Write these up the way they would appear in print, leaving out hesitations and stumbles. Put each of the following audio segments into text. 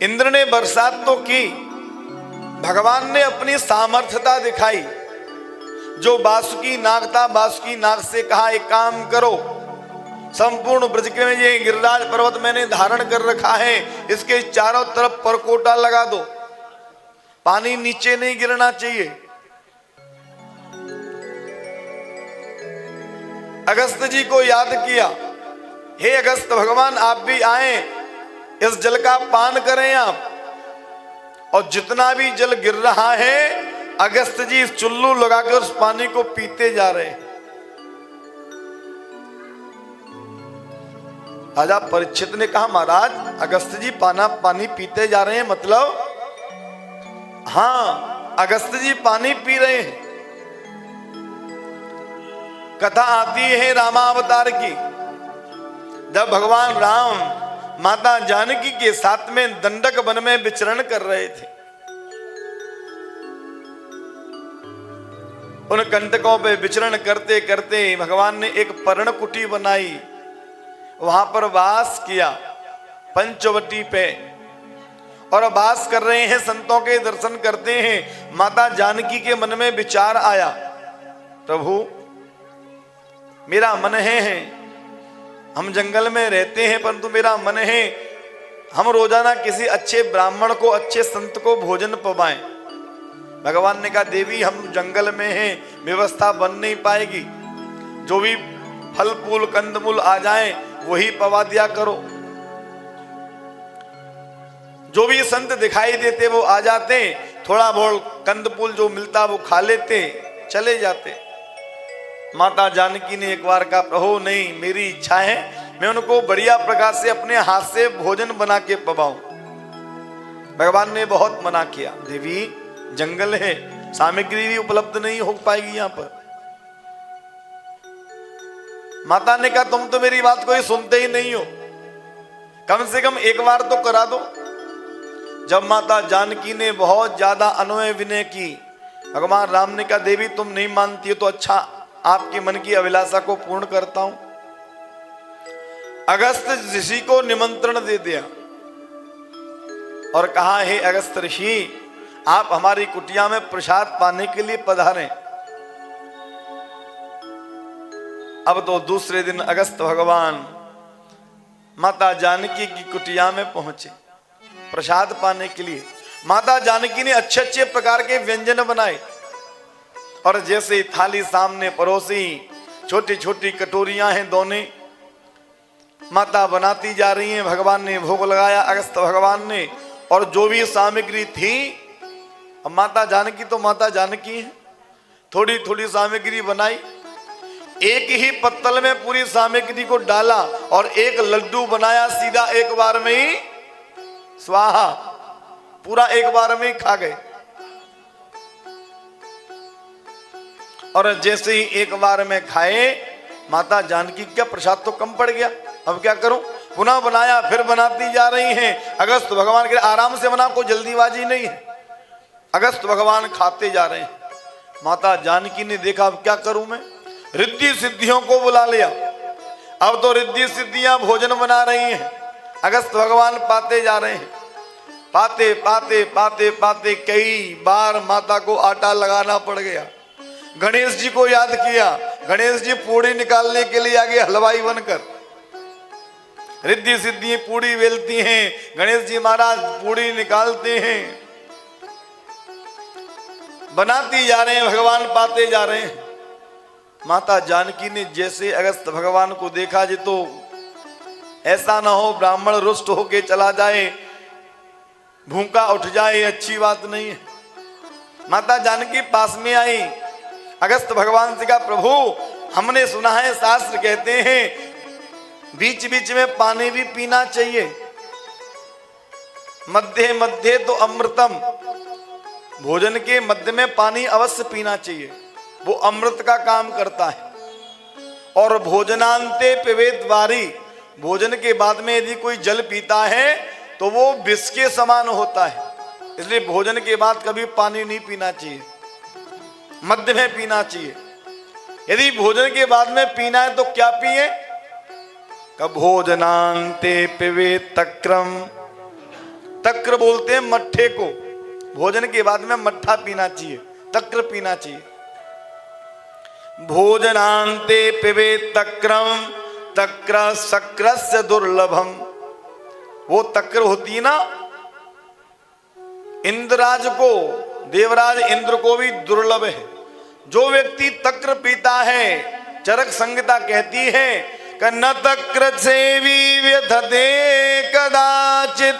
इंद्र ने बरसात तो की, भगवान ने अपनी सामर्थ्यता दिखाई। जो बासुकी नाग था, बासुकी नाग से कहा एक काम करो, संपूर्ण ब्रज के में ये गिरिराज पर्वत मैंने धारण कर रखा है, इसके चारों तरफ परकोटा लगा दो, पानी नीचे नहीं गिरना चाहिए। अगस्त जी को याद किया, हे अगस्त भगवान आप भी आए, इस जल का पान करें आप। और जितना भी जल गिर रहा है, अगस्त जी चुल्लू लगाकर उस पानी को पीते जा रहे हैं। राजा परीक्षित ने कहा महाराज अगस्त जी पानी पीते जा रहे हैं, मतलब? हाँ, अगस्त जी पानी पी रहे हैं। कथा आती है रामावतार की, जब भगवान राम माता जानकी के साथ में दंडक वन में विचरण कर रहे थे। उन कंटकों पे विचरण करते करते भगवान ने एक पर्णकुटी बनाई, वहां पर वास किया पंचवटी पे, और वास कर रहे हैं, संतों के दर्शन करते हैं। माता जानकी के मन में विचार आया, प्रभु मेरा मन है, हम जंगल में रहते हैं परंतु मेरा मन है हम रोजाना किसी अच्छे ब्राह्मण को, अच्छे संत को भोजन पवाएं। भगवान ने कहा देवी हम जंगल में हैं, व्यवस्था बन नहीं पाएगी, जो भी फल फूल कंदमूल आ जाएं वही पवा दिया करो। जो भी संत दिखाई देते वो आ जाते, थोड़ा बहुत कंदमूल जो मिलता वो खा लेते, चले जाते। माता जानकी ने एक बार कहा प्रभु नहीं, मेरी इच्छा है मैं उनको बढ़िया प्रकार से अपने हाथ से भोजन बना के पवाऊं। भगवान ने बहुत मना किया, देवी जंगल है, सामग्री भी उपलब्ध नहीं हो पाएगी यहां पर। माता ने कहा तुम तो मेरी बात कोई सुनते ही नहीं हो, कम से कम एक बार तो करा दो। जब माता जानकी ने बहुत ज्यादा अनुनय विनय की, भगवान राम ने कहा देवी तुम नहीं मानती हो तो अच्छा, आपके मन की अभिलाषा को पूर्ण करता हूं। अगस्त ऋषि को निमंत्रण दे दिया और कहा हे अगस्त ऋषि आप हमारी कुटिया में प्रसाद पाने के लिए पधारें। अब तो दूसरे दिन अगस्त भगवान माता जानकी की कुटिया में पहुंचे प्रसाद पाने के लिए। माता जानकी ने अच्छे अच्छे प्रकार के व्यंजन बनाए, और जैसे थाली सामने परोसी, छोटी छोटी कटोरियां हैं दोने, माता बनाती जा रही हैं। भगवान ने भोग लगाया अगस्त भगवान ने, और जो भी सामग्री थी, अब माता जानकी तो माता जानकी है, थोड़ी थोड़ी सामग्री बनाई, एक ही पत्तल में पूरी सामग्री को डाला और एक लड्डू बनाया, सीधा एक बार में ही स्वाहा, पूरा एक बार में ही खा गए। और जैसे ही एक बार में खाए, माता जानकी क्या प्रसाद तो कम पड़ गया, अब क्या करूं, पुनः बनाया, फिर बनाती जा रही हैं। अगस्त भगवान के आराम से बना, कोई जल्दीबाजी नहीं है, अगस्त भगवान खाते जा रहे हैं। माता जानकी ने देखा अब क्या करूं मैं, रिद्धि सिद्धियों को बुला लिया। अब तो रिद्धि सिद्धियां भोजन बना रही हैं, अगस्त भगवान पाते जा रहे हैं। पाते पाते पाते पाते कई बार माता को आटा लगाना पड़ गया। गणेश जी को याद किया, गणेश जी पूड़ी निकालने के लिए आगे हलवाई बनकर, रिद्धि सिद्धि पूड़ी बेलती हैं, गणेश जी महाराज पूड़ी निकालते हैं, बनाती जा रहे हैं, भगवान पाते जा रहे हैं। माता जानकी ने जैसे अगस्त भगवान को देखा, जी तो ऐसा ना हो ब्राह्मण रुष्ट होके चला जाए, भूखा उठ जाए, अच्छी बात नहीं है। माता जानकी पास में आई, अगस्त भगवान से कहा प्रभु हमने सुना है, शास्त्र कहते हैं बीच बीच में पानी भी पीना चाहिए, मध्य मध्य तो अमृतम, भोजन के मध्य में पानी अवश्य पीना चाहिए, वो अमृत का काम करता है। और भोजनांते पिबेत वारी, भोजन के बाद में यदि कोई जल पीता है तो वो विष के समान होता है, इसलिए भोजन के बाद कभी पानी नहीं पीना चाहिए, मध्य में पीना चाहिए। यदि भोजन के बाद में पीना है तो क्या पिए, भोजनांते पिबेत तक्रम तक्र बोलते हैं मट्ठे को, भोजन के बाद में मट्ठा पीना चाहिए, तक्र पीना चाहिए। भोजनांते पिबे तक्रम तक्र शक्रस्य दुर्लभम। वो तक्र होती है ना, इंद्रराज को, देवराज इंद्र को भी दुर्लभ है। जो व्यक्ति तक्र पीता है, चरक संहिता कहती है कि न तक्र सेवी व्यथते कदाचित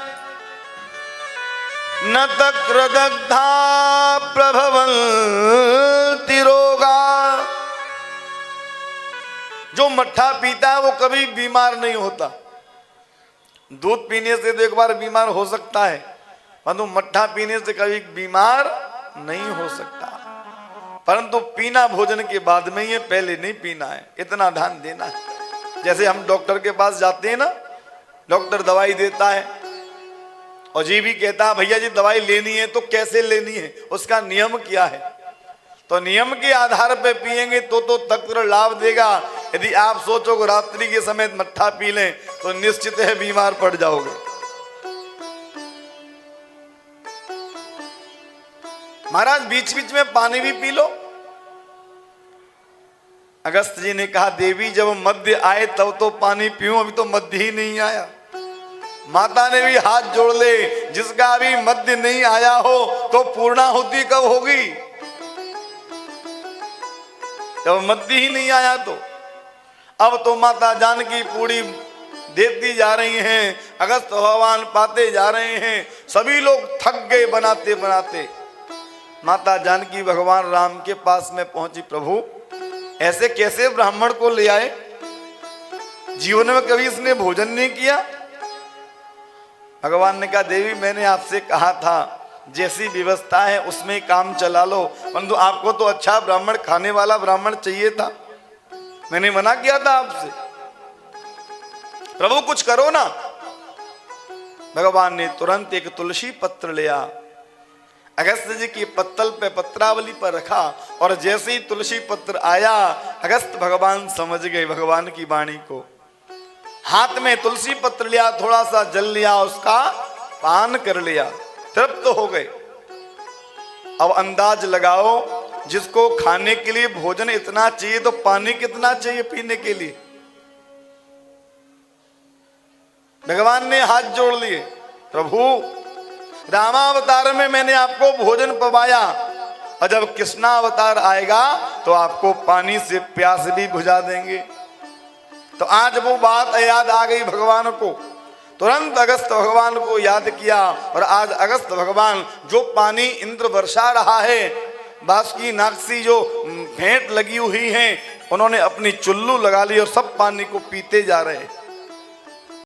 न तक्र दग्धा प्रभवन्ति रोगा। जो मट्ठा पीता है वो कभी बीमार नहीं होता। दूध पीने से तो एक बार बीमार हो सकता है, परंतु मट्ठा पीने से कभी बीमार नहीं हो सकता। परंतु पीना भोजन के बाद में ही है, पहले नहीं पीना है, इतना ध्यान देना है। जैसे हम डॉक्टर के पास जाते हैं ना, डॉक्टर दवाई देता है और जी भी कहता है भैया जी दवाई लेनी है तो कैसे लेनी है, उसका नियम क्या है। तो नियम के आधार पर पिएंगे तो तक्र लाभ देगा। यदि आप सोचोगे रात्रि के समय मट्ठा पी लें तो निश्चित है बीमार पड़ जाओगे। महाराज बीच बीच में पानी भी पी लो। अगस्त जी ने कहा देवी जब मध्य आए तब तो पानी पीऊं, अभी तो मध्य ही नहीं आया। माता ने भी हाथ जोड़ ले, जिसका अभी मध्य नहीं आया हो तो पूर्णाहुति कब होगी, जब मध्य ही नहीं आया। तो अब तो माता जानकी पूरी देती जा रही हैं, अगस्त भगवान पाते जा रहे हैं, सभी लोग थक गए बनाते बनाते। माता जानकी भगवान राम के पास में पहुंची, प्रभु ऐसे कैसे ब्राह्मण को ले आए, जीवन में कभी इसने भोजन नहीं किया। भगवान ने कहा देवी मैंने आपसे कहा था जैसी व्यवस्था है उसमें काम चला लो, परंतु आपको तो अच्छा ब्राह्मण, खाने वाला ब्राह्मण चाहिए था, मैंने मना किया था आपसे। प्रभु कुछ करो ना। भगवान ने तुरंत एक तुलसी पत्र लिया, अगस्त जी की पत्तल पे पत्रावली पर रखा, और जैसे ही तुलसी पत्र आया अगस्त भगवान समझ गए भगवान की वाणी को। हाथ में तुलसी पत्र लिया, थोड़ा सा जल लिया, उसका पान कर लिया, तृप्त हो गए। अब अंदाज लगाओ, जिसको खाने के लिए भोजन इतना चाहिए तो पानी कितना चाहिए पीने के लिए। भगवान ने हाथ जोड़ लिए, प्रभु रामावतार में मैंने आपको भोजन पवाया, और जब कृष्णावतार आएगा तो आपको पानी से प्यास भी बुझा देंगे। तो आज वो बात याद आ गई भगवान को, तुरंत अगस्त भगवान को याद किया। और आज अगस्त भगवान जो पानी इंद्र वर्षा रहा है, बासुकी नागसी जो भेंट लगी हुई है, उन्होंने अपनी चुल्लू लगा ली और सब पानी को पीते जा रहे हैं।